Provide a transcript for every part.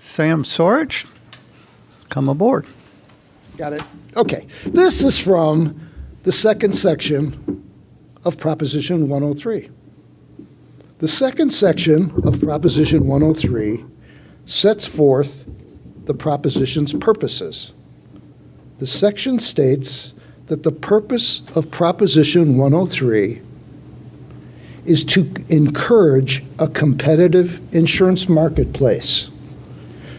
Sam Sorich, come aboard. Got it. Okay. This is from the second section of Proposition 103. The second section of Proposition 103 sets forth the proposition's purposes. The section states that the purpose of Proposition 103 is to encourage a competitive insurance marketplace,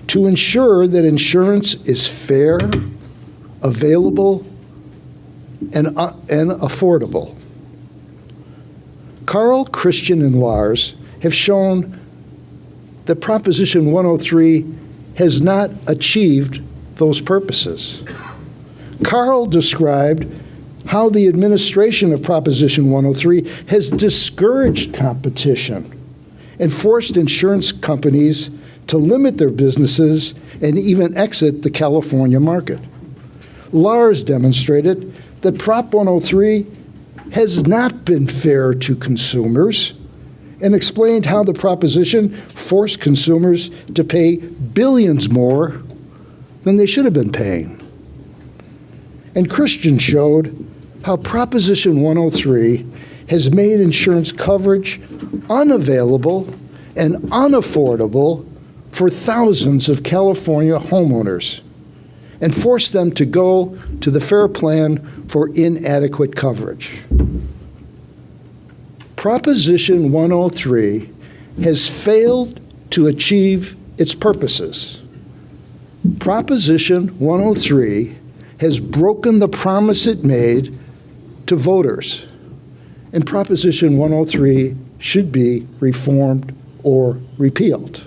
to ensure that insurance is fair, available, and affordable. Carl, Christian, and Lars have shown that Proposition 103 has not achieved those purposes. Carl described how the administration of Proposition 103 has discouraged competition and forced insurance companies to limit their businesses and even exit the California market. Lars demonstrated that Prop 103 has not been fair to consumers and explained how the proposition forced consumers to pay billions more than they should have been paying. And Christian showed how Proposition 103 has made insurance coverage unavailable and unaffordable for thousands of California homeowners and forced them to go to the FAIR Plan for inadequate coverage. Proposition 103 has failed to achieve its purposes. Proposition 103 has broken the promise it made to voters, and Proposition 103 should be reformed or repealed.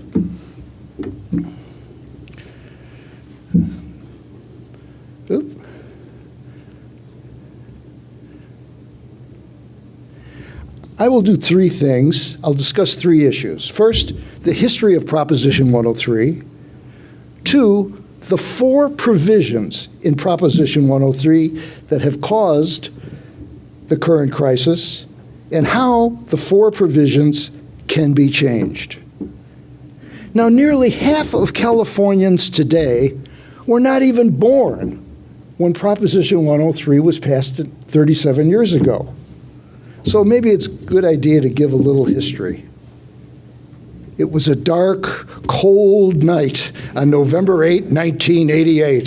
I will do three things. I'll discuss three issues. First, the history of Proposition 103. Two, the four provisions in Proposition 103 that have caused the current crisis and how the four provisions can be changed. Now, nearly half of Californians today were not even born when Proposition 103 was passed 37 years ago. So maybe it's a good idea to give a little history. It was a dark, cold night on November 8, 1988.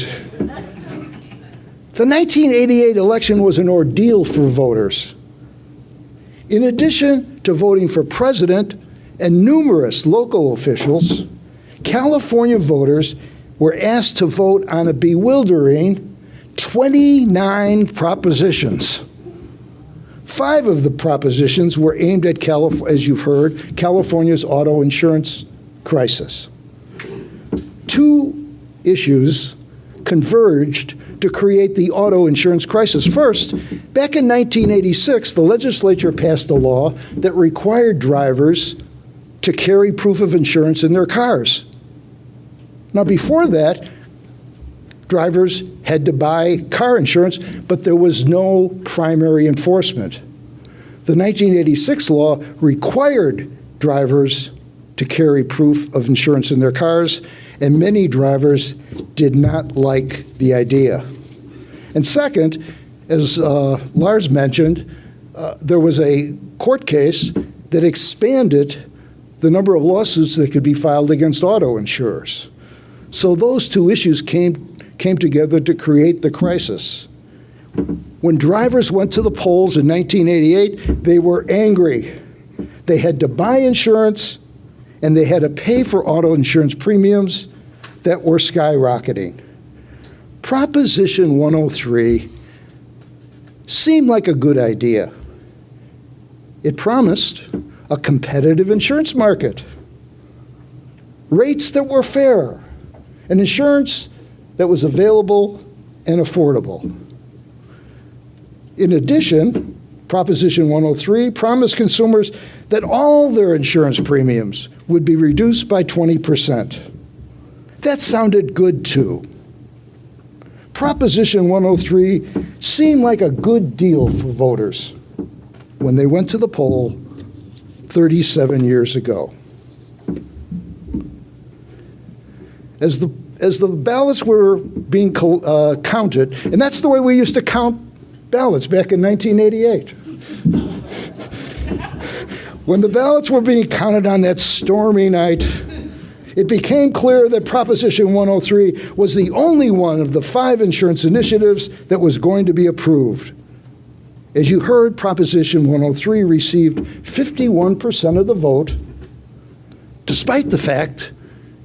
The 1988 election was an ordeal for voters. In addition to voting for president and numerous local officials, California voters were asked to vote on a bewildering 29 propositions. 5 of the propositions were aimed at, as you've heard, California's auto insurance crisis. 2 issues converged to create the auto insurance crisis. First, back in 1986, the legislature passed a law that required drivers to carry proof of insurance in their cars. Now, before that, drivers had to buy car insurance, but there was no primary enforcement. The 1986 law required drivers to carry proof of insurance in their cars, and many drivers did not like the idea. And second, as Lars mentioned, there was a court case that expanded the number of lawsuits that could be filed against auto insurers. So those 2 issues came together to create the crisis. When drivers went to the polls in 1988, they were angry. They had to buy insurance, and they had to pay for auto insurance premiums that were skyrocketing. Proposition 103 seemed like a good idea. It promised a competitive insurance market, rates that were fair, and insurance that was available and affordable. In addition, Proposition 103 promised consumers that all their insurance premiums would be reduced by 20%. That sounded good too. Proposition 103 seemed like a good deal for voters when they went to the poll 37 years ago. As the ballots were being counted, and that's the way we used to count ballots back in 1988. When the ballots were being counted on that stormy night, it became clear that Proposition 103 was the only one of the 5 insurance initiatives that was going to be approved. As you heard, Proposition 103 received 51% of the vote, despite the fact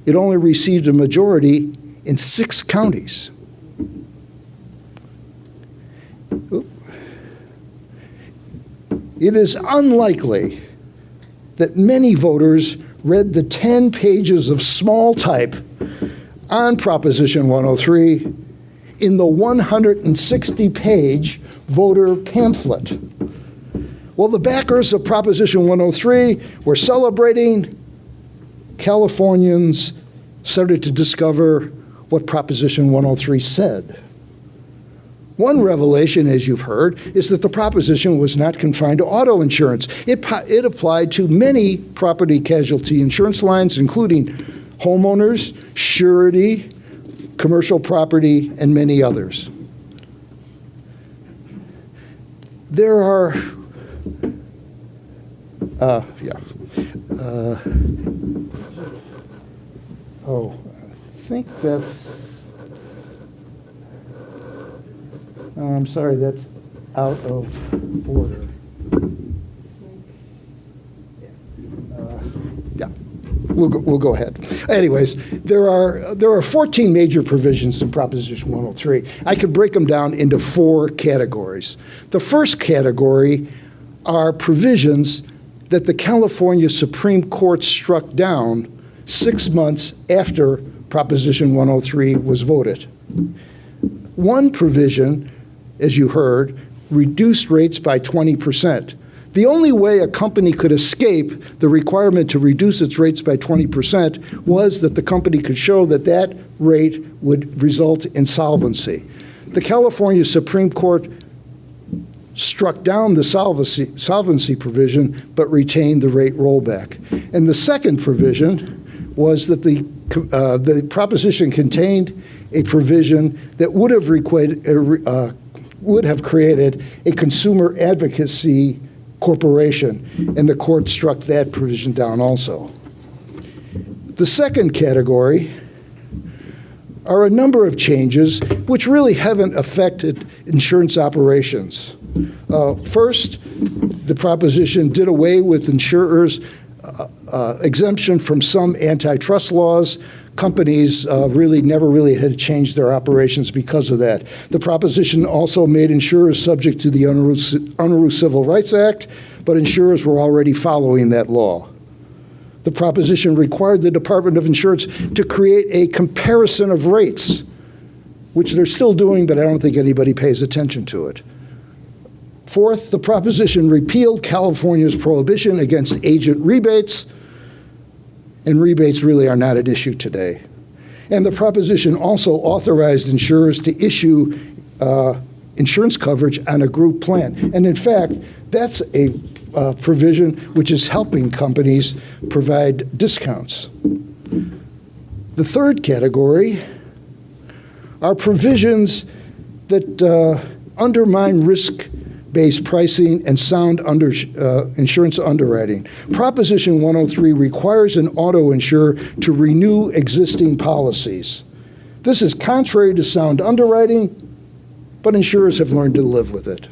it only received a majority in 6 counties. It is unlikely that many voters read the 10 pages of small type on Proposition 103 in the 160-page voter pamphlet. Well, the backers of Proposition 103 were celebrating. Californians started to discover what Proposition 103 said. One revelation, as you've heard, is that the proposition was not confined to auto insurance. It applied to many property casualty insurance lines, including homeowners, surety, commercial property, and many others. There are, I think that's, I'm sorry, that's out of order. We'll go ahead. Anyways, there are 14 major provisions in Proposition 103. I could break them down into 4 categories. The first category are provisions that the California Supreme Court struck down 6 months after Proposition 103 was voted. One provision, as you heard, reduced rates by 20%. The only way a company could escape the requirement to reduce its rates by 20% was that the company could show that that rate would result in solvency. The California Supreme Court struck down the solvency provision but retained the rate rollback. And the second provision was that the proposition contained a provision that would have created a consumer advocacy corporation, and the court struck that provision down also. The second category are a number of changes which really haven't affected insurance operations. First, the proposition did away with insurers' exemption from some antitrust laws. Companies never really had to change their operations because of that. The proposition also made insurers subject to the Unruh Civil Rights Act, but insurers were already following that law. The proposition required the Department of Insurance to create a comparison of rates, which they're still doing, but I don't think anybody pays attention to it. Fourth, the proposition repealed California's prohibition against agent rebates, and rebates really are not an issue today. And the proposition also authorized insurers to issue insurance coverage on a group plan. And in fact, that's a provision which is helping companies provide discounts. The third category are provisions that undermine risk-based pricing and sound insurance underwriting. Proposition 103 requires an auto insurer to renew existing policies. This is contrary to sound underwriting, but insurers have learned to live with it.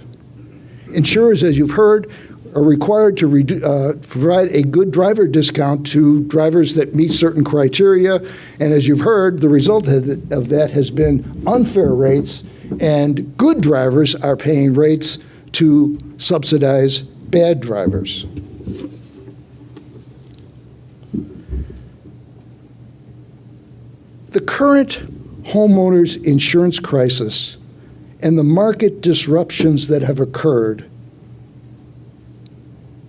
Insurers, as you've heard, are required to provide a good driver discount to drivers that meet certain criteria, and as you've heard, the result of that has been unfair rates, and good drivers are paying rates to subsidize bad drivers. The current homeowners insurance crisis and the market disruptions that have occurred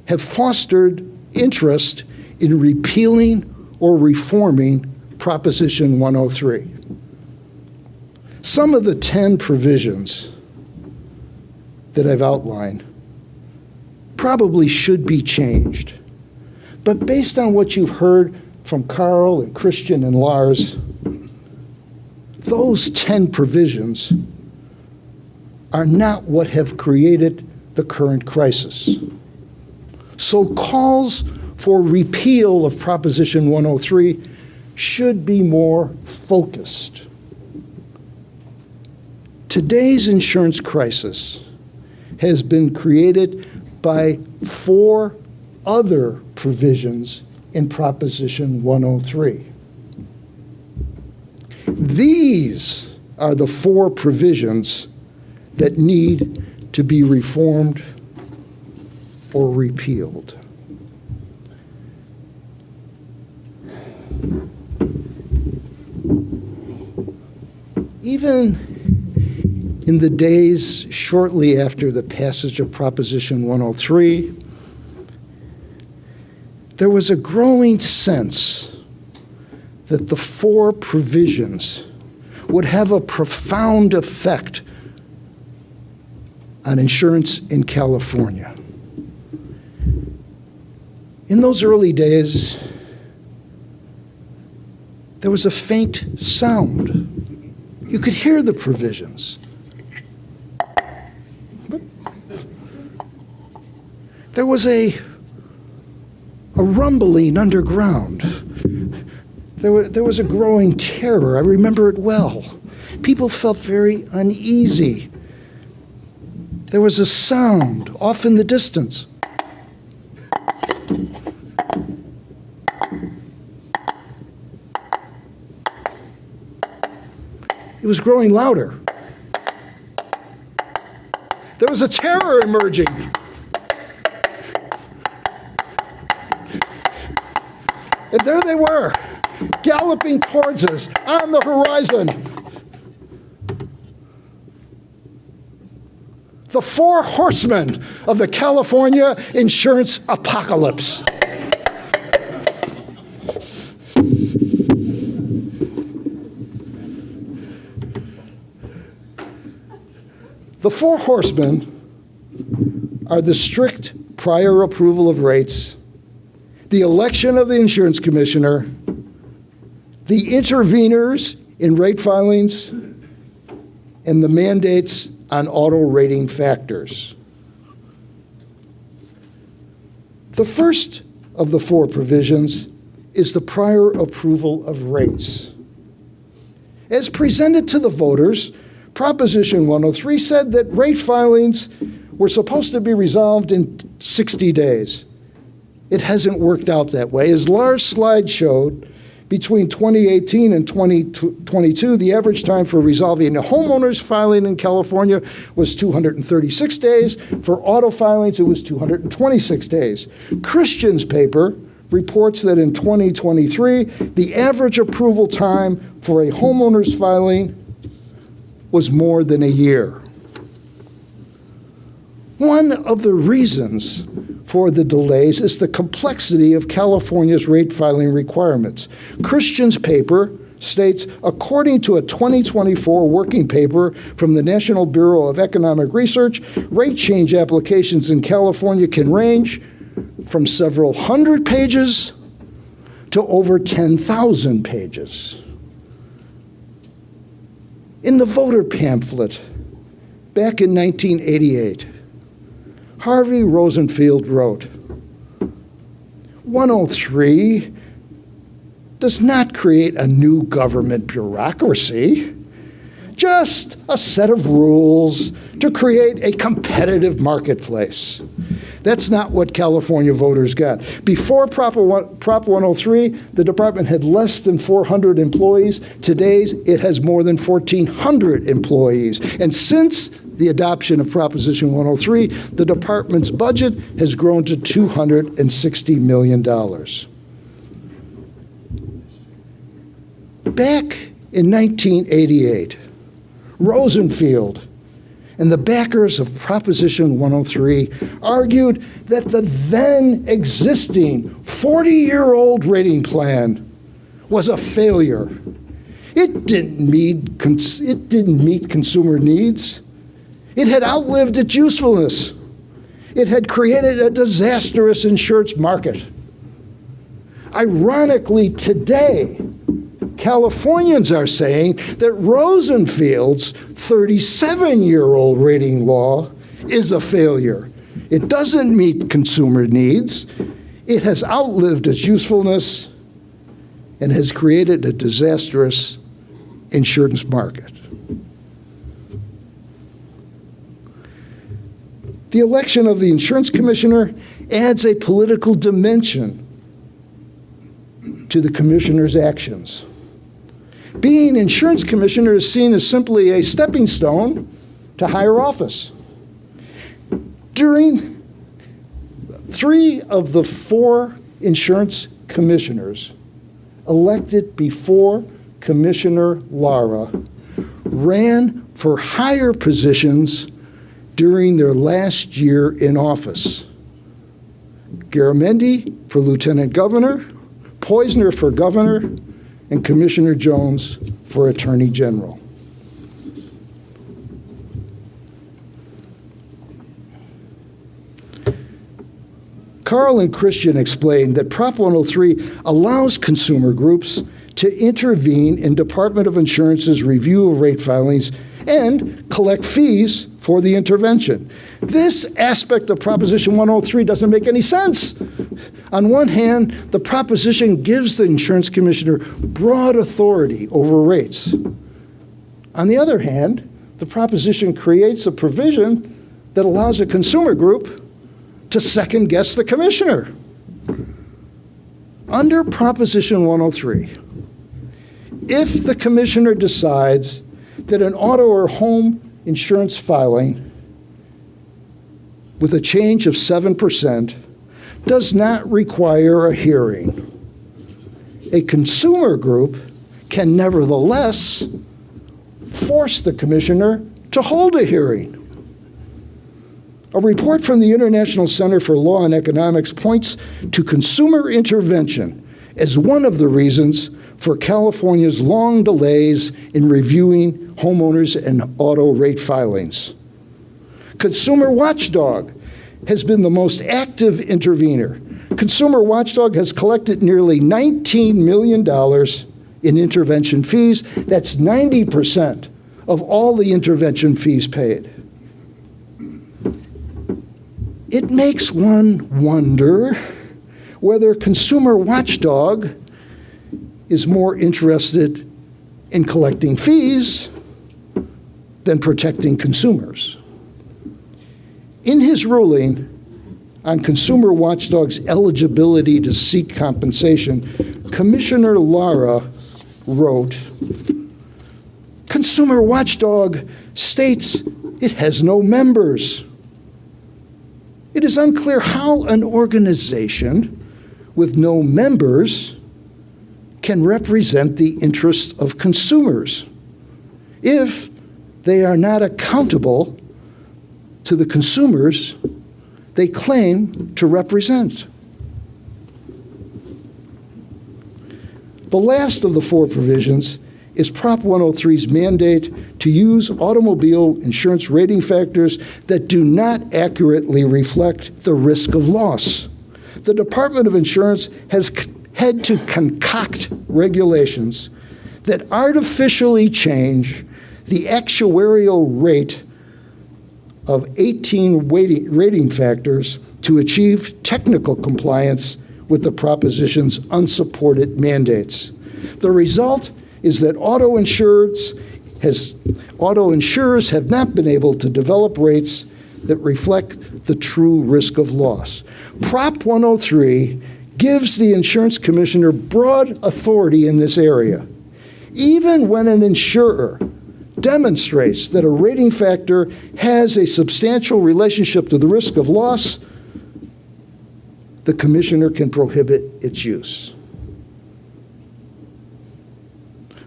have fostered interest in repealing or reforming Proposition 103. Some of the 10 provisions that I've outlined probably should be changed. But based on what you've heard from Carl and Christian and Lars, those 10 provisions are not what have created the current crisis. So calls for repeal of Proposition 103 should be more focused. Today's insurance crisis has been created by 4 other provisions in Proposition 103. These are the 4 provisions that need to be reformed or repealed. Even in the days shortly after the passage of Proposition 103, there was a growing sense that the 4 provisions would have a profound effect on insurance in California. In those early days, there was a faint sound. You could hear the provisions. But there was a rumbling underground. There was a growing terror. I remember it well. People felt very uneasy. There was a sound off in the distance. It was growing louder. There was a terror emerging. And there they were, galloping towards us on the horizon. The 4 horsemen of the California insurance apocalypse. The 4 horsemen are the strict prior approval of rates, the election of the insurance commissioner, the interveners in rate filings, and the mandates on auto rating factors. The first of the 4 provisions is the prior approval of rates. As presented to the voters, Proposition 103 said that rate filings were supposed to be resolved in 60 days. It hasn't worked out that way. As Lars' slide showed, between 2018 and 2022, the average time for resolving a homeowner's filing in California was 236 days. For auto filings, it was 226 days. Christian's paper reports that in 2023, the average approval time for a homeowner's filing was more than a year. One of the reasons for the delays is the complexity of California's rate filing requirements. Christian's paper states, according to a 2024 working paper from the National Bureau of Economic Research, rate change applications in California can range from several hundred pages to over 10,000 pages. In the voter pamphlet back in 1988, Harvey Rosenfield wrote, 103 does not create a new government bureaucracy, just a set of rules to create a competitive marketplace. That's not what California voters got. Before Prop 103, the department had less than 400 employees. Today, it has more than 1,400 employees. And since the adoption of Proposition 103, the department's budget has grown to $260 million. Back in 1988, Rosenfield and the backers of Proposition 103 argued that the then existing 40-year-old rating plan was a failure. It didn't meet consumer needs. It had outlived its usefulness. It had created a disastrous insurance market. Ironically, today, Californians are saying that Rosenfield's 37-year-old rating law is a failure. It doesn't meet consumer needs. It has outlived its usefulness and has created a disastrous insurance market. The election of the insurance commissioner adds a political dimension to the commissioner's actions. Being insurance commissioner is seen as simply a stepping stone to higher office. During 3 of the 4 insurance commissioners elected before Commissioner Lara ran for higher positions during their last year in office. Garamendi for lieutenant governor, Poizner for governor, and Commissioner Jones for attorney general. Carl and Christian explained that Prop 103 allows consumer groups to intervene in Department of Insurance's review of rate filings and collect fees for the intervention. This aspect of Proposition 103 doesn't make any sense. On one hand, the proposition gives the insurance commissioner broad authority over rates. On the other hand, the proposition creates a provision that allows a consumer group to second-guess the commissioner. Under Proposition 103, if the commissioner decides that an auto or home insurance filing with a change of 7% does not require a hearing, a consumer group can nevertheless force the commissioner to hold a hearing. A report from the International Center for Law and Economics points to consumer intervention as one of the reasons for California's long delays in reviewing homeowners and auto rate filings. Consumer Watchdog has been the most active intervener. Consumer Watchdog has collected nearly $19 million in intervention fees. That's 90% of all the intervention fees paid. It makes one wonder whether Consumer Watchdog is more interested in collecting fees than protecting consumers. In his ruling on Consumer Watchdog's eligibility to seek compensation, Commissioner Lara wrote, "Consumer Watchdog states it has no members. It is unclear how an organization with no members can represent the interests of consumers if they are not accountable to the consumers they claim to represent." The last of the 4 provisions is Prop 103's mandate to use automobile insurance rating factors that do not accurately reflect the risk of loss. The Department of Insurance has had to concoct regulations that artificially change the actuarial rate of 18 rating factors to achieve technical compliance with the proposition's unsupported mandates. The result is that auto insurers have not been able to develop rates that reflect the true risk of loss. Prop 103 gives the insurance commissioner broad authority in this area. Even when an insurer demonstrates that a rating factor has a substantial relationship to the risk of loss, the commissioner can prohibit its use.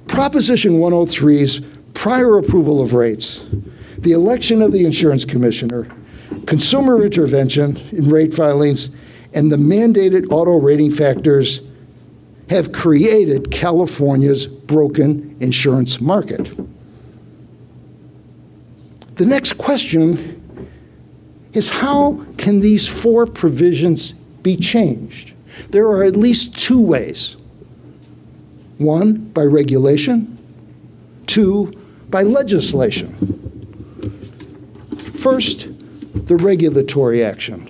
Proposition 103's prior approval of rates, the election of the insurance commissioner, consumer intervention in rate filings, and the mandated auto rating factors have created California's broken insurance market. The next question is, how can these 4 provisions be changed? There are at least 2 ways. 1, by regulation, 2, by legislation. First, the regulatory action.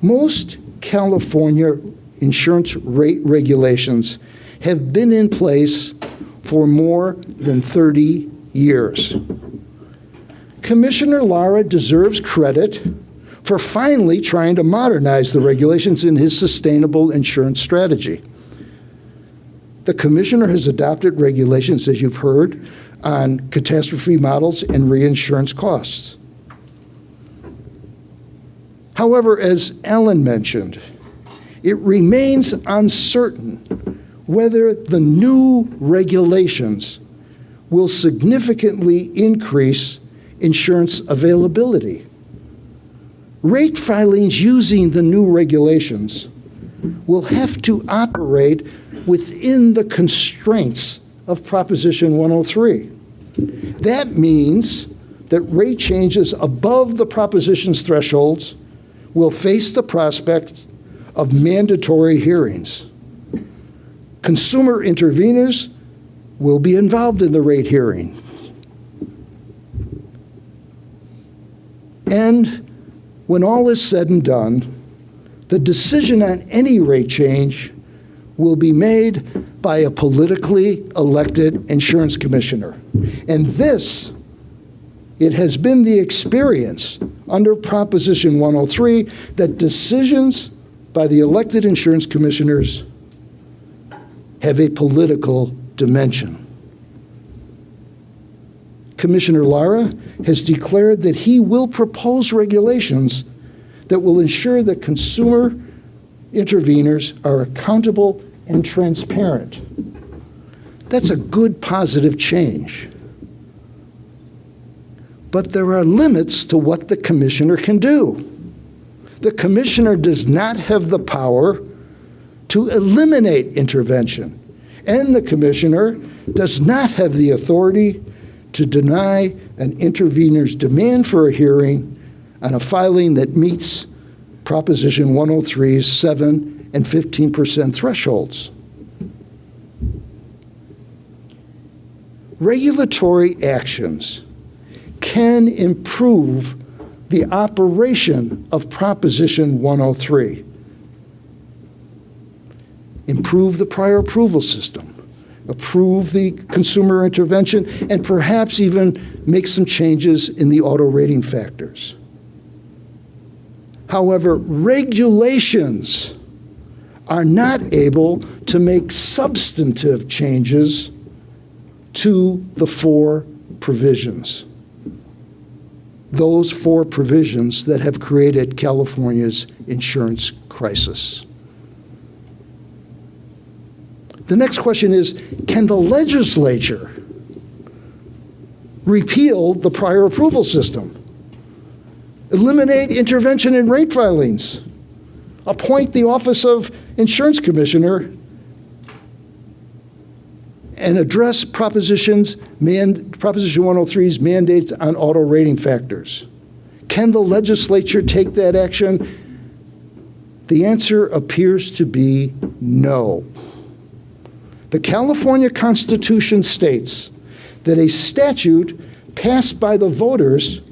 Most California insurance rate regulations have been in place for more than 30 years. Commissioner Lara deserves credit for finally trying to modernize the regulations in his sustainable insurance strategy. The commissioner has adopted regulations, as you've heard, on catastrophe models and reinsurance costs. However, as Ellen mentioned, it remains uncertain whether the new regulations will significantly increase insurance availability. Rate filings using the new regulations will have to operate within the constraints of Proposition 103. That means that rate changes above the proposition's thresholds will face the prospect of mandatory hearings. Consumer interveners will be involved in the rate hearing. And when all is said and done, the decision on any rate change will be made by a politically elected insurance commissioner. And this, it has been the experience under Proposition 103 that decisions by the elected insurance commissioners have a political dimension. Commissioner Lara has declared that he will propose regulations that will ensure that consumer interveners are accountable and transparent. That's a good, positive change. But there are limits to what the commissioner can do. The commissioner does not have the power to eliminate intervention, and the commissioner does not have the authority to deny an intervener's demand for a hearing on a filing that meets Proposition 103's 7 and 15% thresholds. Regulatory actions can improve the operation of Proposition 103. Improve the prior approval system, approve the consumer intervention, and perhaps even make some changes in the auto rating factors. However, regulations are not able to make substantive changes to the 4 provisions. Those 4 provisions that have created California's insurance crisis. The next question is, can the legislature repeal the prior approval system? Eliminate intervention in rate filings? Appoint the Office of Insurance Commissioner and address Proposition 103's mandates on auto rating factors? Can the legislature take that action? The answer appears to be no. The California Constitution states that a statute passed by the voters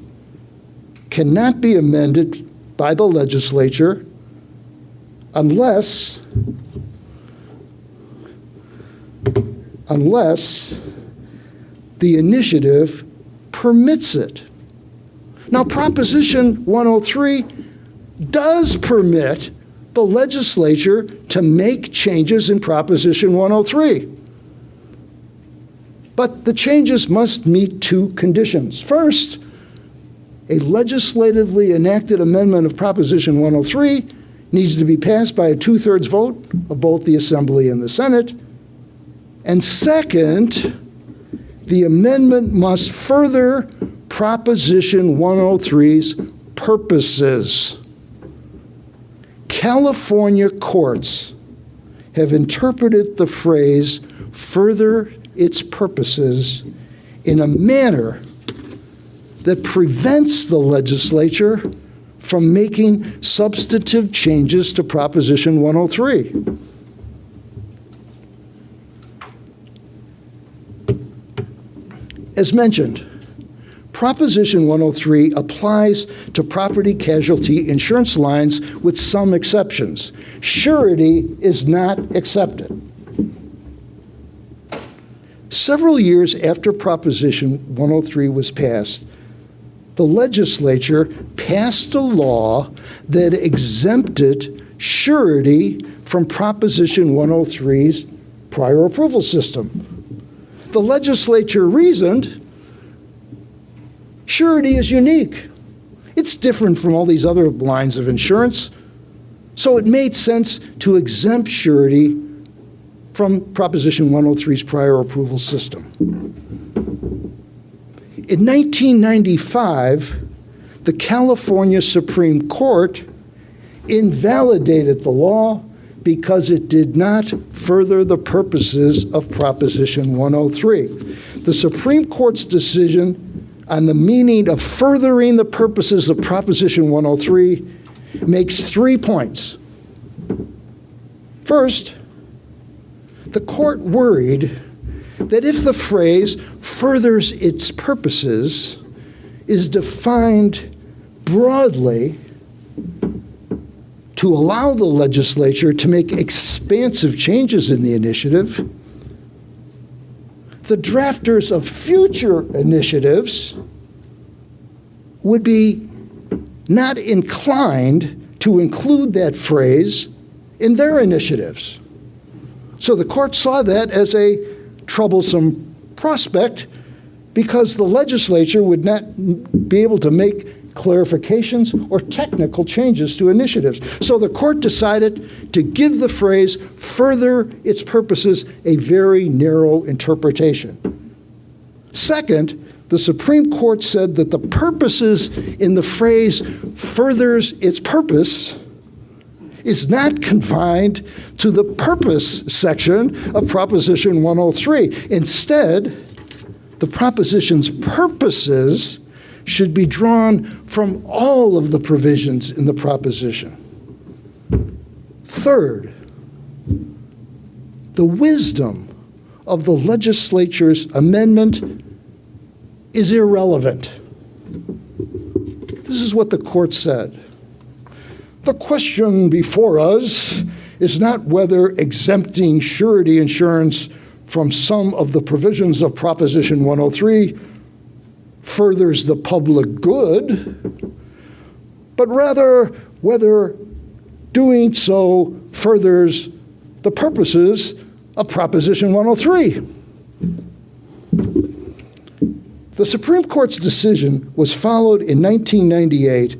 cannot be amended by the legislature unless the initiative permits it. Now, Proposition 103 does permit the legislature to make changes in Proposition 103. But the changes must meet 2 conditions. First, a legislatively enacted amendment of Proposition 103 needs to be passed by a 2/3 vote of both the Assembly and the Senate. And second, the amendment must further Proposition 103's purposes. California courts have interpreted the phrase "further its purposes" in a manner that prevents the legislature from making substantive changes to Proposition 103. As mentioned, Proposition 103 applies to property casualty insurance lines with some exceptions. Surety is not accepted. Several years after Proposition 103 was passed, the legislature passed a law that exempted surety from Proposition 103's prior approval system. The legislature reasoned, surety is unique. It's different from all these other lines of insurance, so it made sense to exempt surety from Proposition 103's prior approval system. In 1995, the California Supreme Court invalidated the law because it did not further the purposes of Proposition 103. The Supreme Court's decision on the meaning of furthering the purposes of Proposition 103 makes 3 points. First, the court worried that if the phrase furthers its purposes is defined broadly to allow the legislature to make expansive changes in the initiative, the drafters of future initiatives would be not inclined to include that phrase in their initiatives. So the court saw that as a troublesome prospect because the legislature would not be able to make clarifications or technical changes to initiatives. So the court decided to give the phrase further its purposes a very narrow interpretation. Second, the Supreme Court said that the purposes in the phrase furthers its purpose is not confined to the purpose section of Proposition 103. Instead, the proposition's purposes should be drawn from all of the provisions in the proposition. Third, the wisdom of the legislature's amendment is irrelevant. This is what the court said. The question before us is not whether exempting surety insurance from some of the provisions of Proposition 103 furthers the public good, but rather whether doing so furthers the purposes of Proposition 103. The Supreme Court's decision was followed in 1998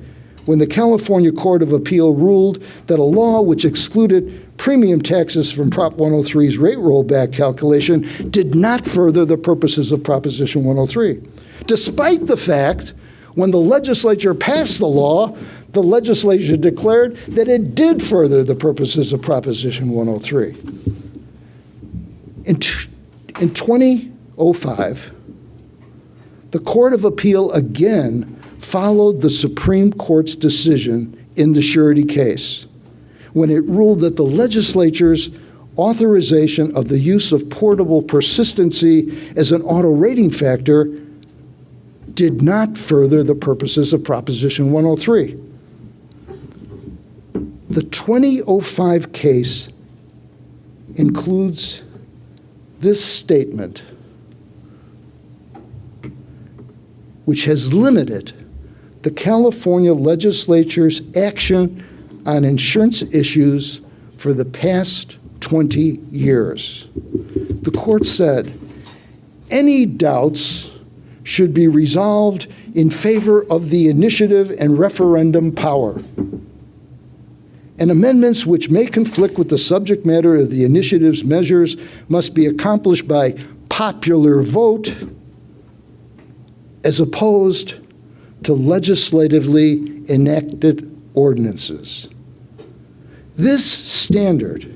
when the California Court of Appeal ruled that a law which excluded premium taxes from Prop 103's rate rollback calculation did not further the purposes of Proposition 103. Despite the fact, when the legislature passed the law, the legislature declared that it did further the purposes of Proposition 103. In 2005, the Court of Appeal again followed the Supreme Court's decision in the surety case when it ruled that the legislature's authorization of the use of portable persistency as an auto rating factor did not further the purposes of Proposition 103. The 2005 case includes this statement, which has limited the California legislature's action on insurance issues for the past 20 years. The court said, any doubts should be resolved in favor of the initiative and referendum power, and amendments which may conflict with the subject matter of the initiative's measures must be accomplished by popular vote as opposed to legislatively enacted ordinances. This standard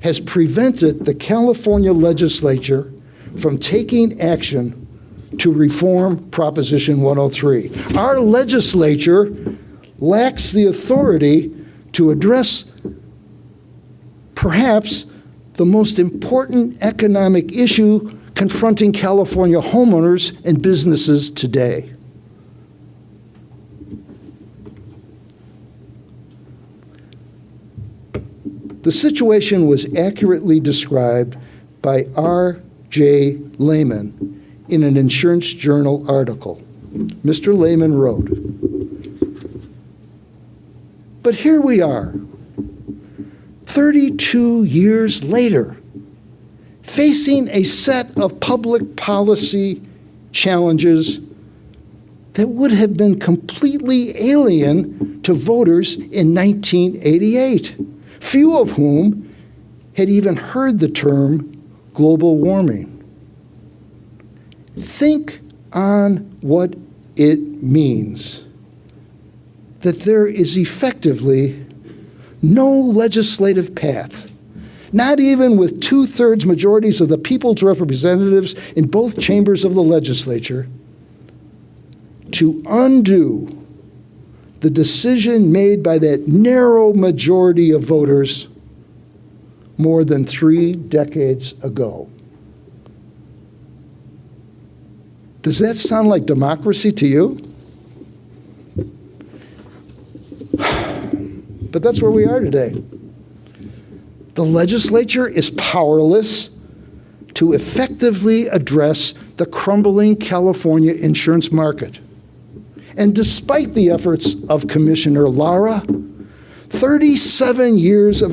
has prevented the California legislature from taking action to reform Proposition 103. Our legislature lacks the authority to address perhaps the most important economic issue confronting California homeowners and businesses today. The situation was accurately described by R.J. Lehman in an Insurance Journal article. Mr. Lehman wrote, "But here we are, 32 years later, facing a set of public policy challenges that would have been completely alien to voters in 1988, few of whom had even heard the term global warming. Think on what it means that there is effectively no legislative path, not even with 2/3 majorities of the people's representatives in both chambers of the legislature, to undo the decision made by that narrow majority of voters more than 3 decades ago." Does that sound like democracy to you? But that's where we are today. The legislature is powerless to effectively address the crumbling California insurance market. And despite the efforts of Commissioner Lara, 37 years of